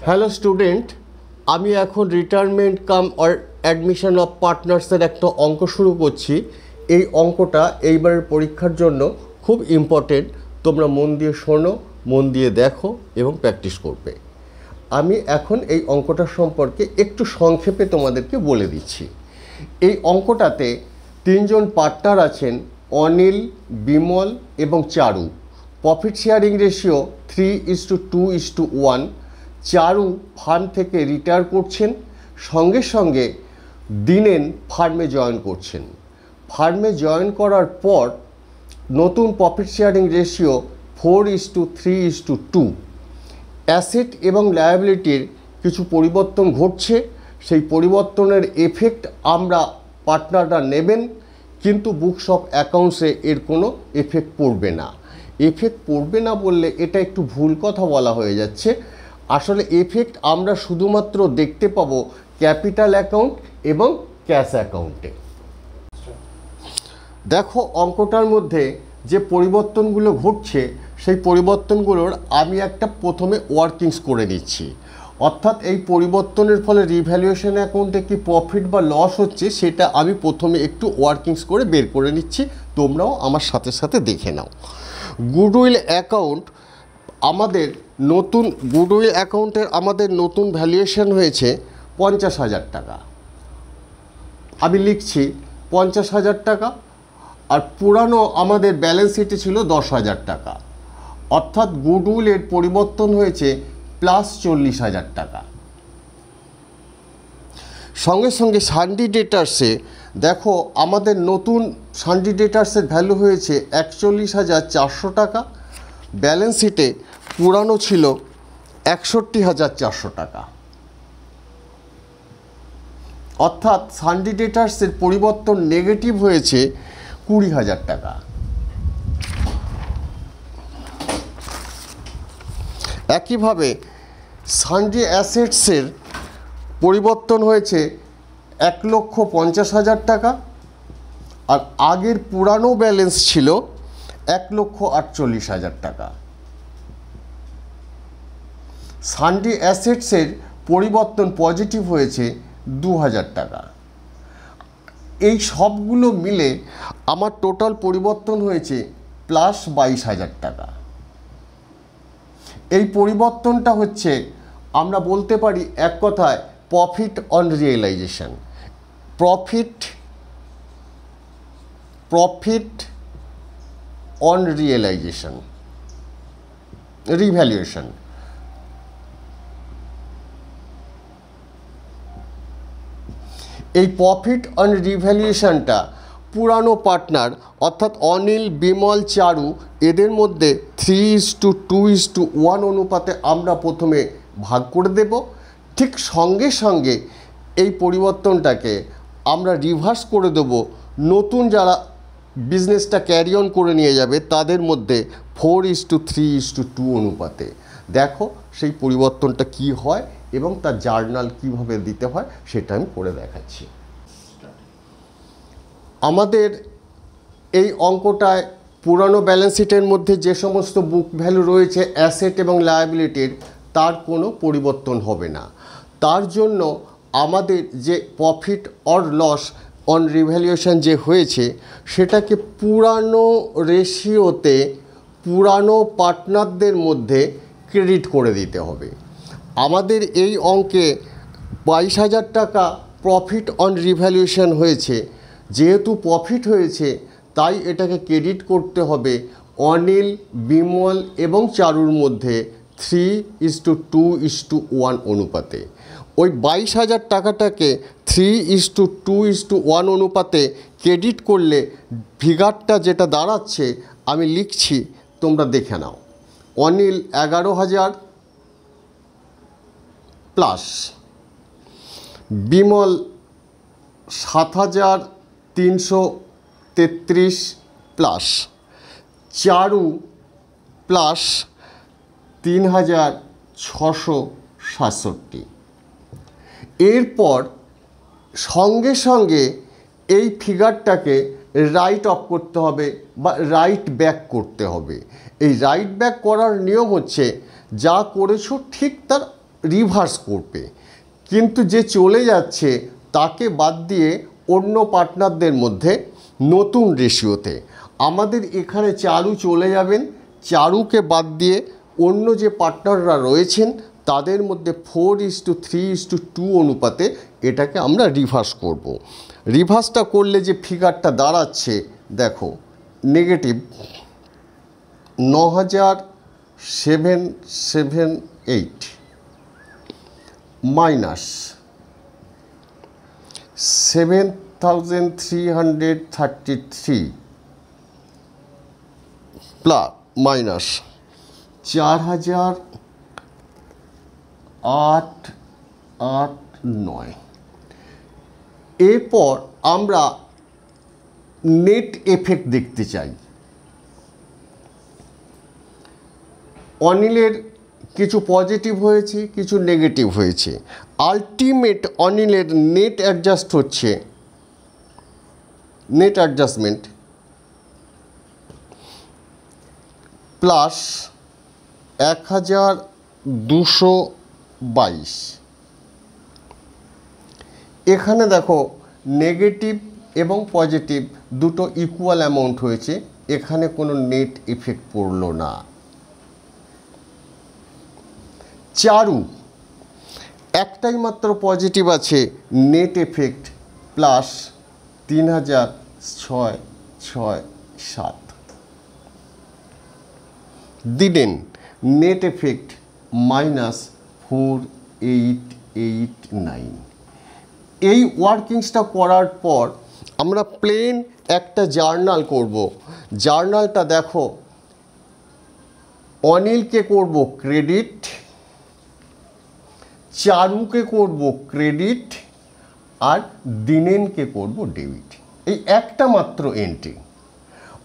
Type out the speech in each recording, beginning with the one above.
Hello student, আমি এখন retirement cum or admission of পার্টনার্সের একটা অঙ্ক শুরু করছি। এই অঙ্কটা এইবারের পরীক্ষার জন্য খুব ইম্পর্টেন্ট। তোমরা মন দিয়ে শোনো, মন দিয়ে দেখো এবং প্র্যাকটিস করবে। আমি এখন এই অঙ্কটার সম্পর্কে একটু সংক্ষেপে তোমাদেরকে বলে দিচ্ছি। এই অঙ্কটাতে তিনজন পার্টনার আছেন, অনিল, বিমল এবং Charu. Profit sharing ratio 3:2:1। Charu firm থেকে রিটায়ার করছেন, সঙ্গে সঙ্গে দিনেন ফার্মে জয়েন করছেন। ফার্মে জয়েন করার পর নতুন প্রফিট শেয়ারিং রেশিও 4:3:2। অ্যাসেট এবং লায়াবিলিটির কিছু পরিবর্তন ঘটছে। সেই পরিবর্তনের এফেক্ট আমরা পার্টনাররা নেবেন, কিন্তু বুকস অফ অ্যাকাউন্টসে এর কোনো এফেক্ট পড়বে না। এফেক্ট পড়বে না বললে এটা একটু ভুল কথা বলা হয়ে যাচ্ছে। আসলে এফেক্ট আমরা শুধুমাত্র দেখতে পাবো ক্যাপিটাল অ্যাকাউন্ট এবং ক্যাশ অ্যাকাউন্টে। দেখো অঙ্কটার মধ্যে যে পরিবর্তনগুলো ঘটছে সেই পরিবর্তনগুলোর আমি একটা প্রথমে ওয়ার্কিংস করে নিচ্ছি। অর্থাৎ এই পরিবর্তনের ফলে রিভ্যালুয়েশন অ্যাকাউন্টে কি প্রফিট বা লস হচ্ছে সেটা আমি প্রথমে একটু ওয়ার্কিংস করে বের করে নিচ্ছি, তোমরাও আমার সাথে সাথে দেখে নাও। গুডউইল অ্যাকাউন্ট, আমাদের নতুন গুডউইল অ্যাকাউন্টের আমাদের নতুন ভ্যালুয়েশন হয়েছে 50,000 টাকা। আমি লিখছি 50,000 টাকা, আর পুরানো আমাদের ব্যালেন্স শিটে ছিল 10,000 টাকা। অর্থাৎ গুডউইলের পরিবর্তন হয়েছে +40,000 টাকা। সঙ্গে সঙ্গে সানডি ডেটার্সে দেখো আমাদের নতুন সানডি ডেটার্সের ভ্যালু হয়েছে 41,400 টাকা। ব্যালেন্স শিটে পুরানো ছিল 61,400 টাকা। অর্থাৎ সানডি ডেটার্সের পরিবর্তন নেগেটিভ হয়েছে 20,000 টাকা। একইভাবে সানডি অ্যাসেটসের পরিবর্তন হয়েছে 1,50,000 টাকা, আর আগের পুরানো ব্যালেন্স ছিল 1,48,000 টাকা। সানডি অ্যাসেটসের পরিবর্তন পজিটিভ হয়েছে 2,000 টাকা। এই সবগুলো মিলে আমার টোটাল পরিবর্তন হয়েছে +22,000 টাকা। এই পরিবর্তনটা হচ্ছে আমরা বলতে পারি এক কথায় profit on realisation. Profit on realisation, revaluation. এই প্রফিট অন রিভ্যালুয়েশনটা পুরানো পার্টনার অর্থাৎ অনিল, বিমল, চারু এদের মধ্যে 3:2:1 অনুপাতে আমরা প্রথমে ভাগ করে দেব। ঠিক সঙ্গে সঙ্গে এই পরিবর্তনটাকে আমরা রিভার্স করে দেব নতুন যারা বিজনেসটা ক্যারি অন করে নিয়ে যাবে তাদের মধ্যে 4:3:2 অনুপাতে। দেখো সেই পরিবর্তনটা কি হয় এবং তার জার্নাল কিভাবে দিতে হয় সেটা আমি করে দেখাচ্ছি। আমাদের এই অঙ্কটায় পুরানো ব্যালেন্স শিটের মধ্যে যে সমস্ত বুক ভ্যালু রয়েছে অ্যাসেট এবং লায়াবিলিটির, তার কোনো পরিবর্তন হবে না। তার জন্য আমাদের যে profit or loss on revaluation যে হয়েছে সেটাকে পুরানো রেশিওতে পুরানো পার্টনারদের মধ্যে ক্রেডিট করে দিতে হবে। আমাদের এই অঙ্কে 22,000 টাকা প্রফিট অন রিভ্যালুয়েশন হয়েছে। যেহেতু প্রফিট হয়েছে তাই এটাকে ক্রেডিট করতে হবে অনিল, বিমল এবং চারুর মধ্যে 3:2:1 অনুপাতে। ওই 22,000 টাকাটাকে 3:2:1 অনুপাতে ক্রেডিট করলে ফিগারটা যেটা দাঁড়াচ্ছে আমি লিখছি, তোমরা দেখে নাও। অনিল 11,000 প্লাস, বিমল 7,333 প্লাস, চারু প্লাস 3,667। এরপর সঙ্গে সঙ্গে এই ফিগারটাকে রাইট অফ করতে হবে বা রাইট ব্যাক করতে হবে। এই রাইট ব্যাক করার নিয়ম হচ্ছে যা করেছো ঠিক তার রিভার্স করবে, কিন্তু যে চলে যাচ্ছে তাকে বাদ দিয়ে অন্য পার্টনারদের মধ্যে নতুন রেশিওতে আমাদের এখানে চারু চলে যাবেন, চারুকে বাদ দিয়ে অন্য যে পার্টনাররা রয়েছেন তাদের মধ্যে 4:3:2 অনুপাতে এটাকে আমরা রিভার্স করব। রিভার্সটা করলে যে ফিগারটা দাঁড়াচ্ছে দেখো, নেগেটিভ 9,778 মাইনাস 7,333 প্লাস মাইনাস 4,889। এরপর আমরা নেট এফেক্ট দেখতে চাই। অনিলের কিছু পজিটিভ হয়েছে, কিছু নেগেটিভ হয়েছে। আলটিমেট অনিলের নেট অ্যাডজাস্ট হচ্ছে, নেট অ্যাডজাস্টমেন্ট প্লাস 1,222। এখানে দেখো নেগেটিভ এবং পজিটিভ দুটো ইকুয়াল অ্যামাউন্ট হয়েছে, এখানে কোনো নেট ইফেক্ট পড়লো না। চারু একটাই মাত্র পজিটিভ আছে, নেট এফেক্ট প্লাস 3,667। দিলেন নেট এফেক্ট মাইনাস 4,889। এই ওয়ার্কিংসটা করার পর আমরা প্লেন একটা জার্নাল করব। জার্নালটা দেখো, অনিলকে করব ক্রেডিট, চারুকে করব ক্রেডিট, আর দিনেনকে করব ডেবিট। এই একটা মাত্র এন্ট্রি,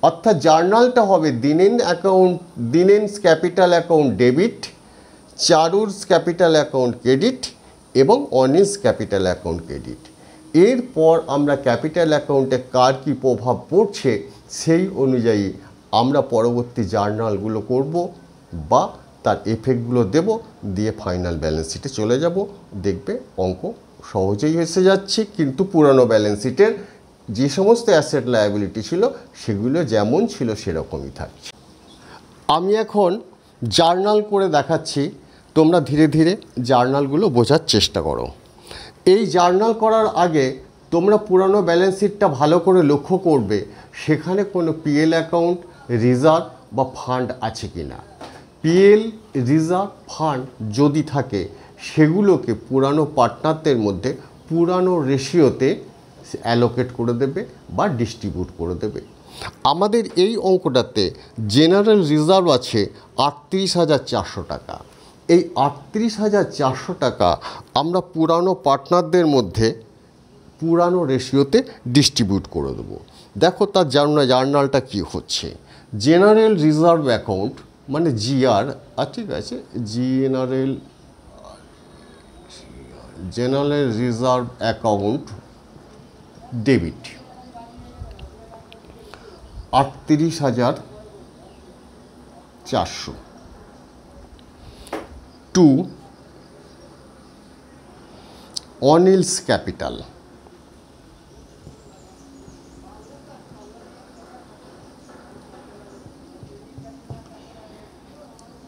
অর্থাৎ জার্নালটা হবে দিনেন অ্যাকাউন্ট, দিনেনস ক্যাপিটাল অ্যাকাউন্ট ডেবিট, চারুর ক্যাপিটাল অ্যাকাউন্ট ক্রেডিট এবং অনিলস ক্যাপিটাল অ্যাকাউন্ট ক্রেডিট। এরপর আমরা ক্যাপিটাল অ্যাকাউন্টে কার কী প্রভাব পড়ছে সেই অনুযায়ী আমরা পরবর্তী জার্নালগুলো করব বা তার এফেক্টগুলো দেব, দিয়ে ফাইনাল ব্যালেন্স শিটে চলে যাব। দেখবে অঙ্ক সহজেই এসে যাচ্ছে, কিন্তু পুরানো ব্যালেন্স শিটের যে সমস্ত অ্যাসেট লায়াবিলিটি ছিল সেগুলো যেমন ছিল সেরকমই থাকছে। আমি এখন জার্নাল করে দেখাচ্ছি, তোমরা ধীরে ধীরে জার্নালগুলো বোঝার চেষ্টা করো। এই জার্নাল করার আগে তোমরা পুরানো ব্যালেন্স শিটটা ভালো করে লক্ষ্য করবে, সেখানে কোনো পিএল অ্যাকাউন্ট, রিজার্ভ বা ফান্ড আছে কি না। পিএল, রিজার্ভ, ফান্ড যদি থাকে সেগুলোকে পুরানো পার্টনারদের মধ্যে পুরানো রেশিওতে অ্যালোকেট করে দেবে বা ডিস্ট্রিবিউট করে দেবে। আমাদের এই অঙ্কটাতে জেনারেল রিজার্ভ আছে 38,400 টাকা। এই 38,400 টাকা আমরা পুরানো পার্টনারদের মধ্যে পুরানো রেশিওতে ডিস্ট্রিবিউট করে দেবো। দেখো তার জার্নালটা কি হচ্ছে। জেনারেল রিজার্ভ অ্যাকাউন্ট মানে জিআর, আর ঠিক আছে, general reserve account debit 38,400 to Anil's capital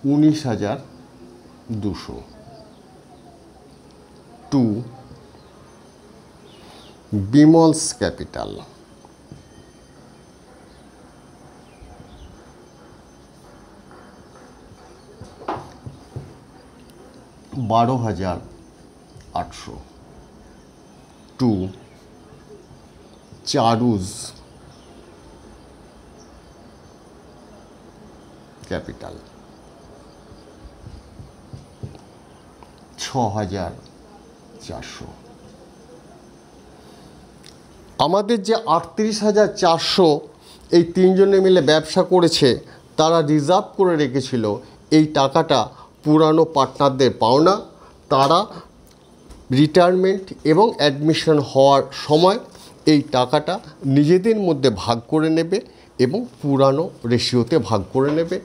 19,200 to Bimal's capital 12,800 to Charu's capital 6,400। আমাদের যে 38,400 এই তিনজনে মিলে ব্যবসা করেছে, তারা রিজার্ভ করে রেখেছিল এই টাকাটা পুরানো পার্টনারদের পাওনা। তারা রিটায়ারমেন্ট এবং অ্যাডমিশন হওয়ার সময় এই টাকাটা নিজেদের মধ্যে ভাগ করে নেবে এবং পুরানো রেশিওতে ভাগ করে নেবে।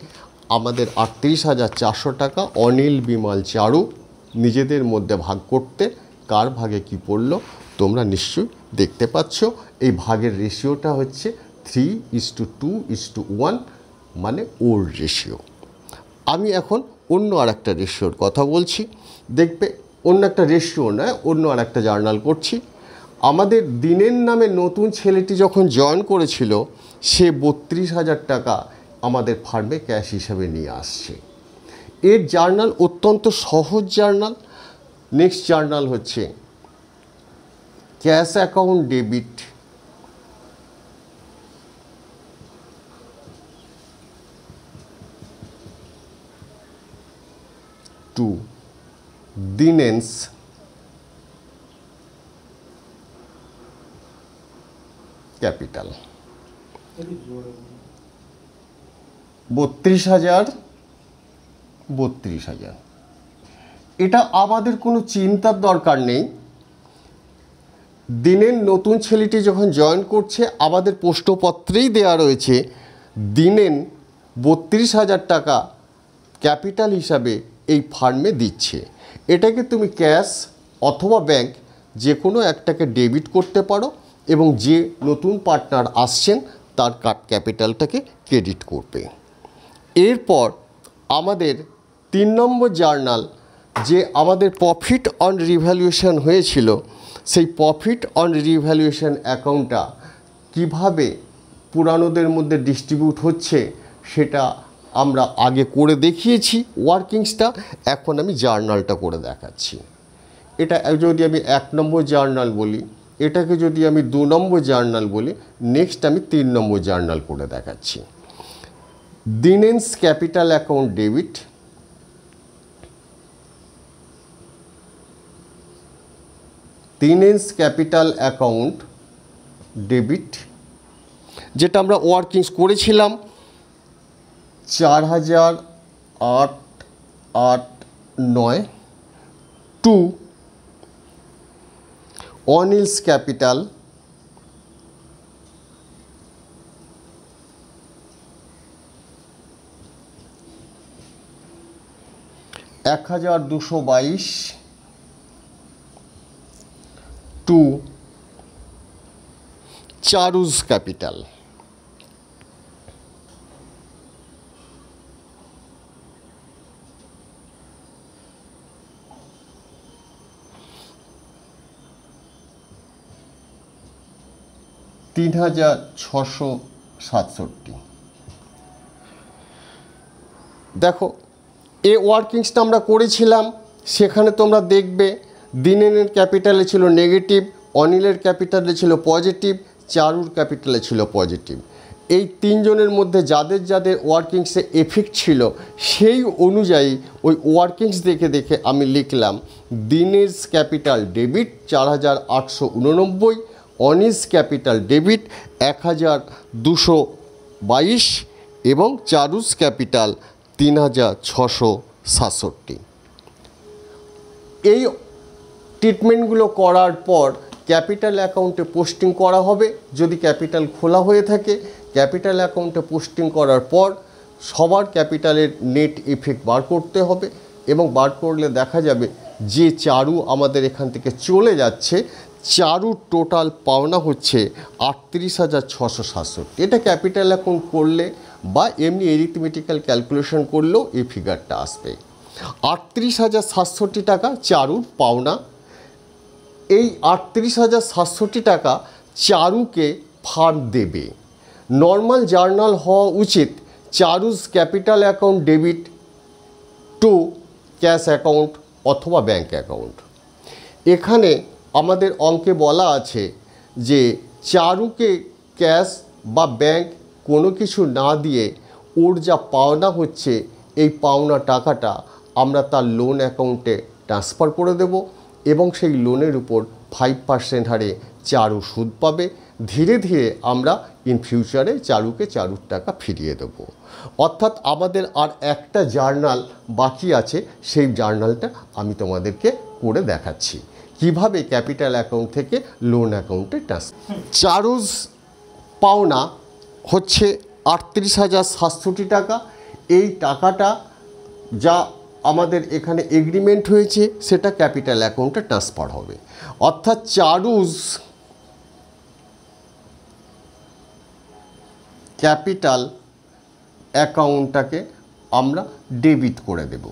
আমাদের 38,400 টাকা অনিল, বিমল, চারু নিজেদের মধ্যে ভাগ করতে কার ভাগে কি পড়লো তোমরা নিশ্চয়ই দেখতে পাচ্ছ। এই ভাগের রেশিওটা হচ্ছে 3:2:1 মানে ওল্ড রেশিও। আমি এখন অন্য আর একটা রেশিওর কথা বলছি, দেখবে অন্য একটা রেশিও নয়, অন্য আর একটা জার্নাল করছি। আমাদের দিনের নামে নতুন ছেলেটি যখন জয়েন করেছিল সে 32,000 টাকা আমাদের ফার্মে ক্যাশ হিসাবে নিয়ে আসছে। এর জার্নাল অত্যন্ত সহজ জার্নাল। নেক্সট জার্নাল হচ্ছে cash account debit to Dinen's capital 32,000। এটা আমাদের কোনো চিন্তার দরকার নেই। দিনের নতুন ছেলেটি যখন জয়েন করছে আমাদের প্রশ্নপত্রেই দেওয়া রয়েছে দিনেন 32,000 টাকা ক্যাপিটাল হিসাবে এই ফার্মে দিচ্ছে। এটাকে তুমি ক্যাশ অথবা ব্যাংক যে কোনো একটাকে ডেবিট করতে পারো এবং যে নতুন পার্টনার আসছেন তার ক্যাপিটালটাকে ক্রেডিট করবে। এরপর আমাদের 3 নম্বর জার্নাল যে আমাদের প্রফিট অন রিভ্যালুয়েশন হয়েছিল সেই প্রফিট অন রিভ্যালুয়েশন অ্যাকাউন্টটা কিভাবে পুরানোদের মধ্যে ডিস্ট্রিবিউট হচ্ছে সেটা আমরা আগে করে দেখিয়েছি ওয়ার্কিংসটা। এখন আমি জার্নালটা করে দেখাচ্ছি। এটা যদি আমি 1 নম্বর জার্নাল বলি, এটাকে যদি আমি 2 নম্বর জার্নাল বলি, নেক্সট আমি 3 নম্বর জার্নাল করে দেখাচ্ছি। Dinen's capital account debit Dinen's capital account debit যেটা আমরা ওয়ার্কিংস করেছিলাম 4,889 to Anil's capital 1,222 to Charu's capital. $3,667। দেখো এই ওয়ার্কিংসটা আমরা করেছিলাম, সেখানে তোমরা দেখবে দিনেনের ক্যাপিটালে ছিল নেগেটিভ, অনিলের ক্যাপিটালে ছিল পজিটিভ, চারুর ক্যাপিটালে ছিল পজিটিভ। এই তিনজনের মধ্যে যাদের যাদের ওয়ার্কিংসে এফেক্ট ছিল সেই অনুযায়ী ওই ওয়ার্কিংস দেখে দেখে আমি লিখলাম Dinesh capital debit 4,889, Anis capital debit 1,222 এবং চারুস ক্যাপিটাল 3,667। এই ট্রিটমেন্টগুলো করার পর ক্যাপিটাল অ্যাকাউন্টে পোস্টিং করা হবে। যদি ক্যাপিটাল খোলা হয়ে থাকে ক্যাপিটাল অ্যাকাউন্টে পোস্টিং করার পর সবার ক্যাপিটালের নেট ইফেক্ট বার করতে হবে এবং বার করলে দেখা যাবে যে চারু আমাদের এখান থেকে চলে যাচ্ছে চারুর টোটাল পাওনা হচ্ছে 38,667। এটা ক্যাপিটাল অ্যাকাউন্ট করলে বা এমনি এরিথমেটিক্যাল ক্যালকুলেশন করলেও এই ফিগারটা আসবে। 38,700 টাকা চারুর পাওনা। এই 38,700 টাকা চারুকে ফার্ম দেবে। নর্মাল জার্নাল হওয়া উচিত Charu's capital account debit to cash account অথবা ব্যাঙ্ক অ্যাকাউন্ট। এখানে আমাদের অঙ্কে বলা আছে যে চারুকে ক্যাশ বা ব্যাঙ্ক কোনো কিছু না দিয়ে ওর যা পাওনা হচ্ছে এই পাওনা টাকাটা আমরা তার লোন অ্যাকাউন্টে ট্রান্সফার করে দেব এবং সেই লোনের উপর 5% হারে চারু সুদ পাবে। ধীরে ধীরে আমরা ইন ফিউচারে চারুকে চারুর টাকা ফিরিয়ে দেব। অর্থাৎ আমাদের আর একটা জার্নাল বাকি আছে, সেই জার্নালটা আমি তোমাদেরকে করে দেখাচ্ছি কিভাবে ক্যাপিটাল অ্যাকাউন্ট থেকে লোন অ্যাকাউন্টে ট্রান্সফার। চারুজ পাওনা হচ্ছে 38,700 টাকা। এই টাকাটা যা আমাদের এখানে এগ্রিমেন্ট হয়েছে সেটা ক্যাপিটাল অ্যাকাউন্টে ট্রান্সফার হবে। অর্থাৎ চারুজ ক্যাপিটাল অ্যাকাউন্টটাকে আমরা ডেবিট করে দেব।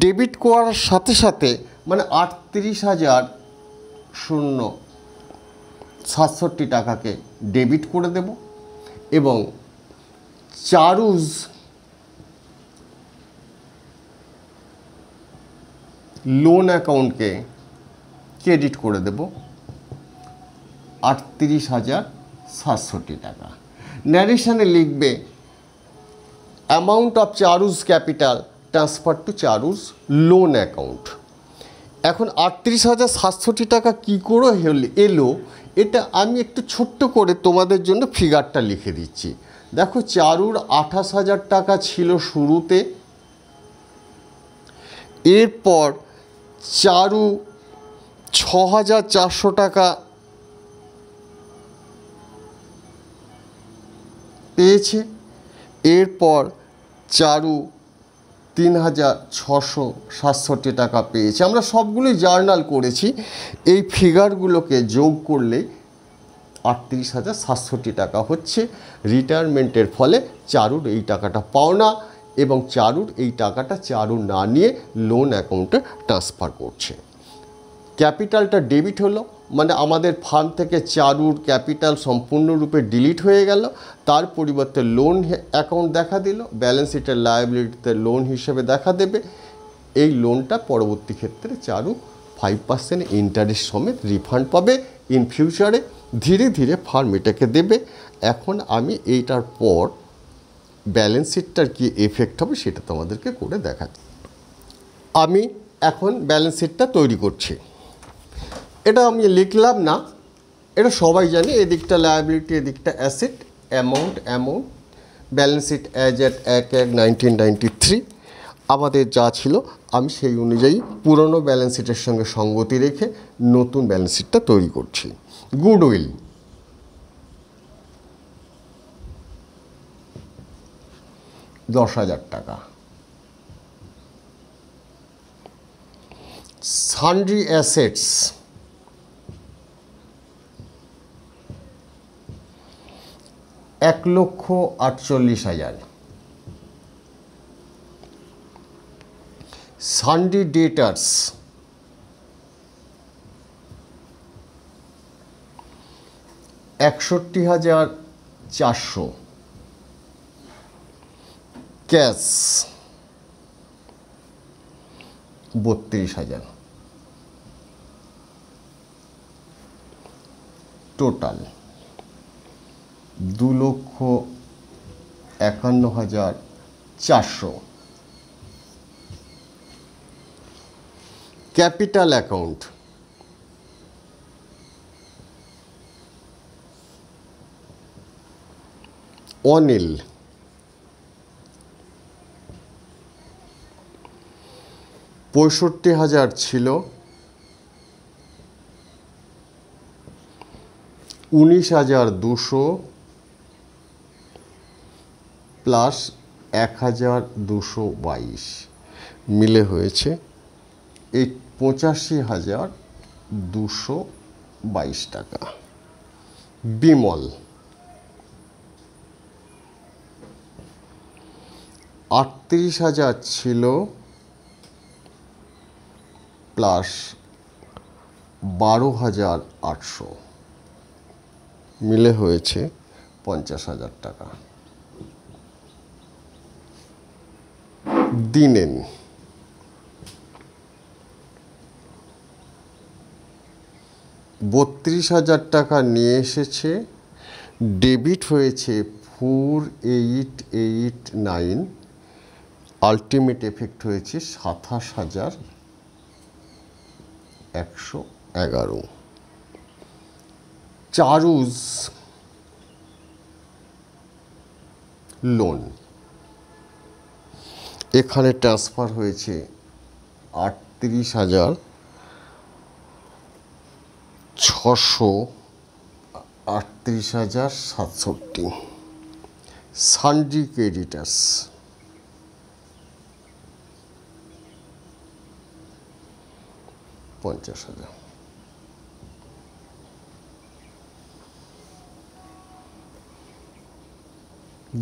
ডেবিট করার সাথে সাথে মানে 38,067 টাকাকে ডেবিট করে দেব এবং চারুজ লোন অ্যাকাউন্টকে ক্রেডিট করে দেব 38,067 টাকা। ন্যারেশনে লিখবে amount of Charu's capital transfer to Charu's loan account. এখন 38,067 টাকা কী করে এলো এটা আমি একটু ছোট্ট করে তোমাদের জন্য ফিগারটা লিখে দিচ্ছি। দেখো, চারুর 28,000 টাকা ছিল শুরুতে, এরপর চারু 6,400 টাকা পেয়েছে, এরপর চারু 3,667 টাকা পেয়েছে। আমরা সবগুলোই জার্নাল করেছি। এই ফিগারগুলোকে যোগ করলে 38,067 টাকা হচ্ছে রিটায়ারমেন্টের ফলে চারুর এই টাকাটা পাওনা, এবং চারুর এই টাকাটা চারু না নিয়ে লোন অ্যাকাউন্টে ট্রান্সফার করছে। ক্যাপিটালটা ডেবিট হলো, মানে আমাদের ফান্ড থেকে চারুর ক্যাপিটাল সম্পূর্ণরূপে ডিলিট হয়ে গেল, তার পরিবর্তে লোন অ্যাকাউন্ট দেখা দিল, ব্যালেন্স শিটের লায়াবিলিটিতে লোন হিসেবে দেখা দেবে। এই লোনটা পরবর্তী ক্ষেত্রে চারু 5% ইন্টারেস্ট সমেত রিফান্ড পাবে ইন ফিউচারে। ধীরে ধীরে ফার্ম এটাকে দেবে। এখন আমি এইটার পর ব্যালেন্স শিটটার কী এফেক্ট হবে সেটা তোমাদেরকে করে দেখাচ্ছি। আমি এখন ব্যালেন্স শিটটা তৈরি করছি। এটা আমি লিখলাম না, এটা সবাই জানে। এদিকটা লায়াবিলিটি, এদিকটা asset, amount, balance sheet as at 1/1/1993 আমাদের যা ছিল আমি সেই অনুযায়ী পুরনো ব্যালেন্স শিটের সঙ্গে সঙ্গতি রেখে নতুন ব্যালেন্স শিটটা তৈরি করছি। গুডউইল 10,000 টাকা। Sundry assets 1,48,000। Sundry debtors 61,400। Cash 32,000। Total 2,51,400। Capital account Anil 65,000 ছিল, 19,200 প্লাস 1,222 মিলে হয়েছে এই 85,222 টাকা। বিমল 38,000 ছিল প্লাস 12,800 মিলে হয়েছে 50,000 টাকা। দিনেন 32,000 টাকা নিয়ে এসেছে, ডেবিট হয়েছে 4,889, আলটিমেট এফেক্ট হয়েছে 27,111। চারুজ লোন এখানে ট্রান্সফার হয়েছে 38,600, 38,067। Sundry creditors 50,000।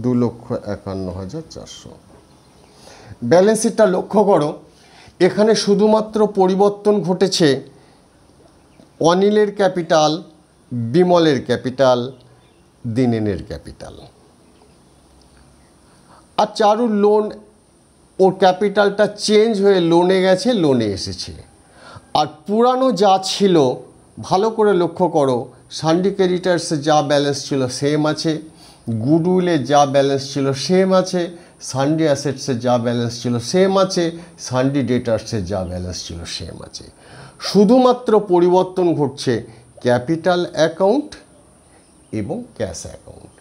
2,51,400। ব্যালেন্স শিটটা লক্ষ্য করো, এখানে শুধুমাত্র পরিবর্তন ঘটেছে অনিলের ক্যাপিটাল, বিমলের ক্যাপিটাল, দিনেনের ক্যাপিটাল। আর চারুর লোন, ওর ক্যাপিটালটা চেঞ্জ হয়ে লোনে গেছে, লোনে এসেছে। আর পুরানো যা ছিল ভালো করে লক্ষ্য করো, সানডি ক্রেডিটার্সে যা ব্যালেন্স ছিল সেম আছে, গুডউইলে যা ব্যালেন্স ছিল সেম আছে, সানডি অ্যাসেটসে যা ব্যালেন্স ছিল সেম আছে, সানডি ডেটার্সে যা ব্যালেন্স ছিল সেম আছে। শুধুমাত্র পরিবর্তন ঘটছে ক্যাপিটাল অ্যাকাউন্ট এবং ক্যাশ অ্যাকাউন্ট।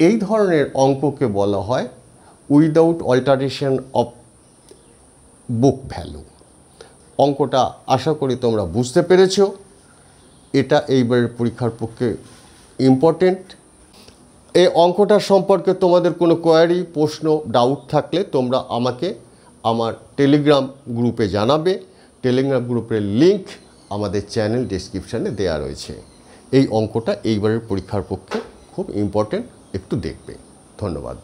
এই ধরনের অঙ্ককে বলা হয় without alteration of book value. অঙ্কটা আশা করি তোমরা বুঝতে পেরেছ। এটা এইবারের পরীক্ষার পক্ষে ইম্পর্টেন্ট। এই অঙ্কটার সম্পর্কে তোমাদের কোনো কোয়ারি, প্রশ্ন, ডাউট থাকলে তোমরা আমাকে আমার টেলিগ্রাম গ্রুপে জানাবে। টেলিগ্রাম গ্রুপের লিংক আমাদের চ্যানেল ডেসক্রিপশানে দেওয়া রয়েছে। এই অঙ্কটা এইবারের পরীক্ষার পক্ষে খুব ইম্পর্টেন্ট, একটু দেখবে। ধন্যবাদ।